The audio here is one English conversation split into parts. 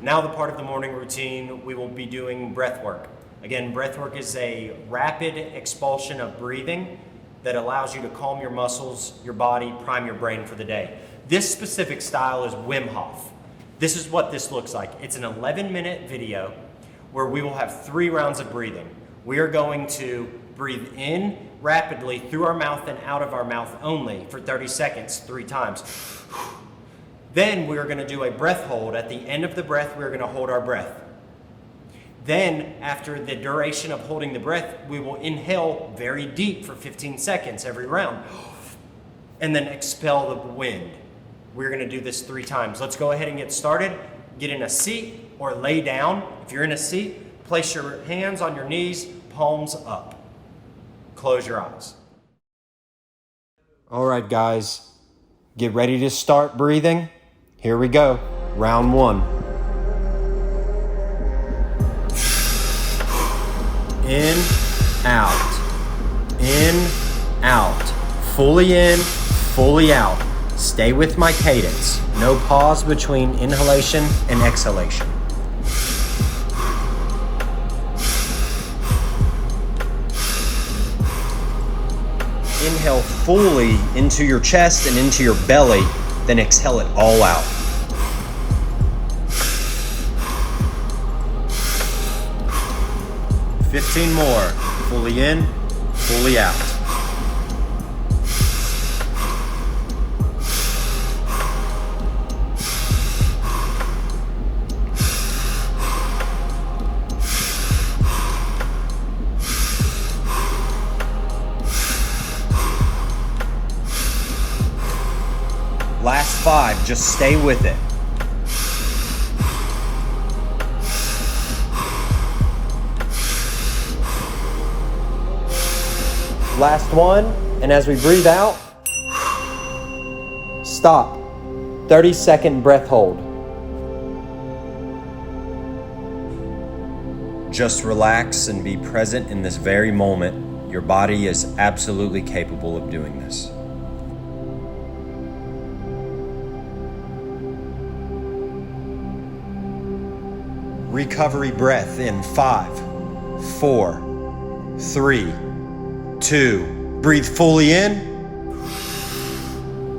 Now the part of the morning routine, we will be doing breath work. Again, breath work is a rapid expulsion of breathing that allows you to calm your muscles, your body, prime your brain for the day. This specific style is Wim Hof. This is what this looks like. It's an 11-minute video where we will have 3 rounds of breathing. We are going to breathe in rapidly through our mouth and out of our mouth only for 30 seconds, 3 times. Then we're going to do a breath hold. At the end of the breath, we're going to hold our breath. Then, after the duration of holding the breath, we will inhale very deep for 15 seconds every round. And then expel the wind. We're going to do this 3 times. Let's go ahead and get started. Get in a seat or lay down. If you're in a seat, place your hands on your knees, palms up. Close your eyes. All right, guys. Get ready to start breathing. Here we go. Round 1. In, out. In, out. Fully in, fully out. Stay with my cadence. No pause between inhalation and exhalation. Inhale fully into your chest and into your belly, then exhale it all out. Fifteen more. Fully in, fully out. Last 5, just stay with it. Last 1, and as we breathe out, stop. 30-second breath hold. Just relax and be present in this very moment. Your body is absolutely capable of doing this. Recovery breath in 5, 4, 3, 2. Breathe fully in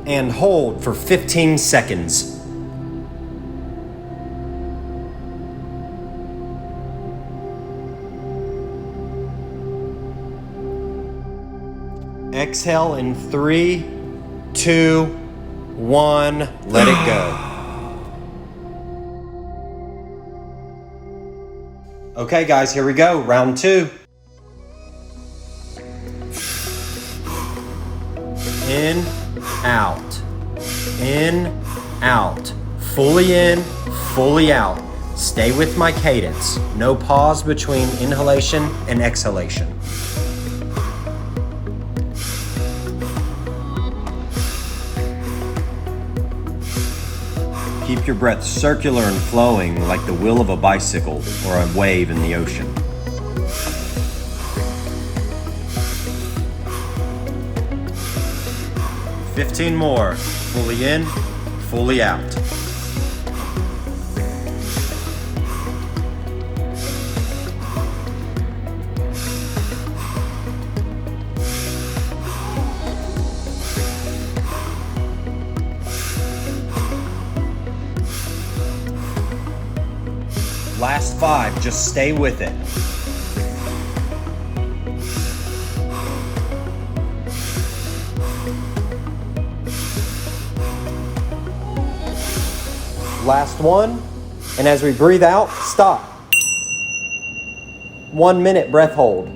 and hold for 15 seconds. Exhale in 3, 2, 1. Let it go. Okay, guys, here we go. Round 2. In, out. In, out. Fully in, fully out. Stay with my cadence. No pause between inhalation and exhalation. Keep your breath circular and flowing like the wheel of a bicycle or a wave in the ocean. Fifteen more. Fully in, fully out. Last 5, just stay with it. Last 1, and as we breathe out, stop. 1 minute breath hold.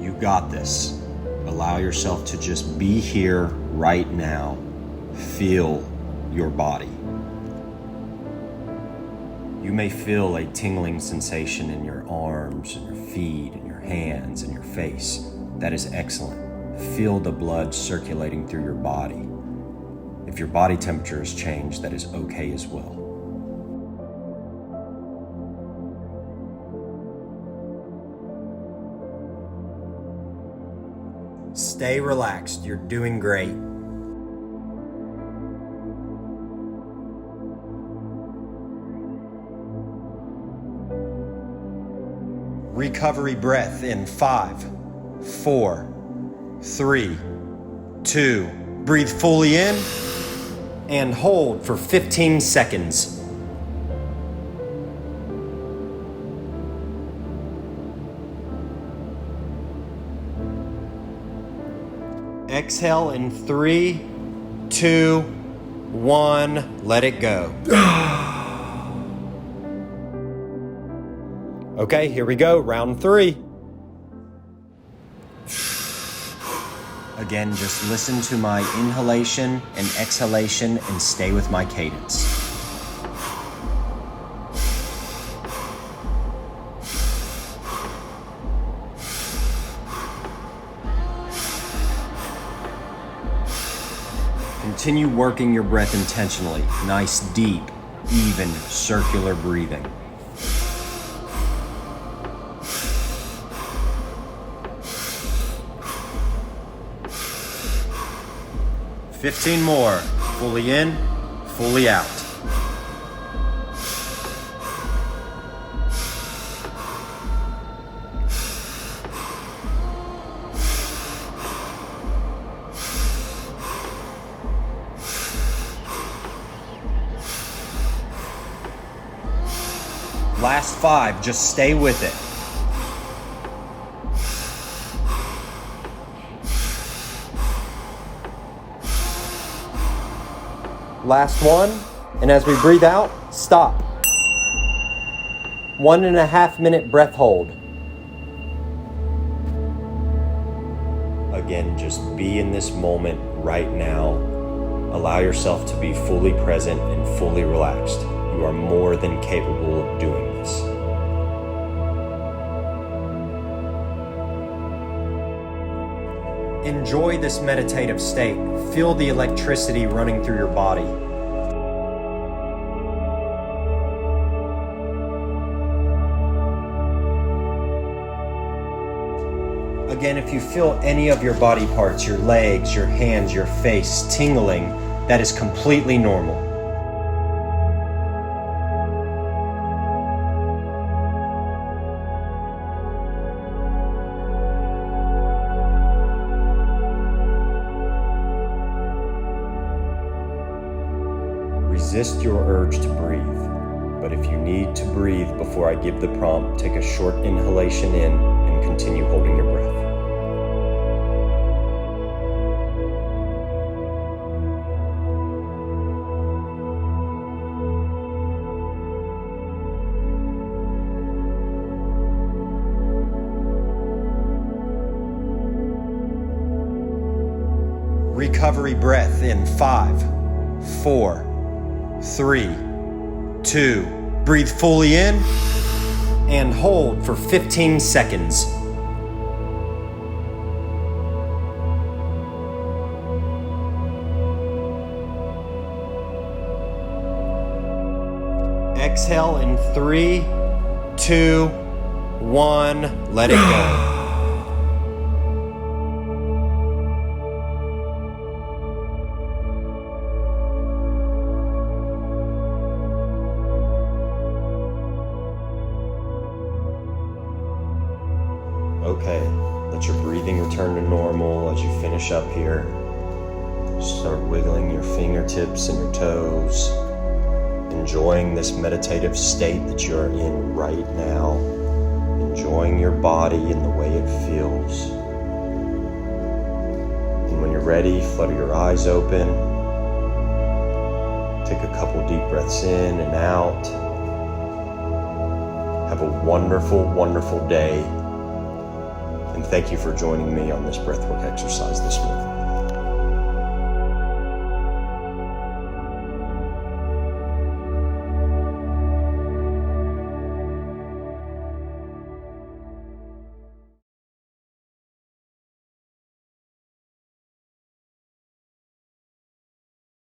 You got this. Allow yourself to just be here right now. Feel your body. You may feel a tingling sensation in your arms and your feet and your hands and your face. That is excellent. Feel the blood circulating through your body. If your body temperature has changed, that is okay as well. Stay relaxed. You're doing great. Recovery breath in 5, 4, 3, 2. Breathe fully in and hold for 15 seconds. Exhale in 3, 2, 1. Let it go. Okay, here we go. Round 3. Again, just listen to my inhalation and exhalation and stay with my cadence. Continue working your breath intentionally. Nice, deep, even, circular breathing. "15 more. Fully in, fully out. Last 5, just stay with it. Last one, and as we breathe out, stop. 1.5 minute breath hold. Again, just be in this moment right now. Allow yourself to be fully present and fully relaxed. You are more than capable of doing this. Enjoy this meditative state. Feel the electricity running through your body. Again, if you feel any of your body parts, your legs, your hands, your face tingling, that is completely normal. Resist your urge to breathe, but if you need to breathe before I give the prompt, take a short inhalation in and continue holding your breath. Recovery breath in 5, 4, 3, 2. Breathe fully in and hold for 15 seconds. Exhale in 3, 2, 1. Let it go. Okay, let your breathing return to normal as you finish up here. Start wiggling your fingertips and your toes, enjoying this meditative state that you're in right now, enjoying your body and the way it feels. And when you're ready, flutter your eyes open. Take a couple deep breaths in and out. Have a wonderful, wonderful day. And thank you for joining me on this breathwork exercise this morning.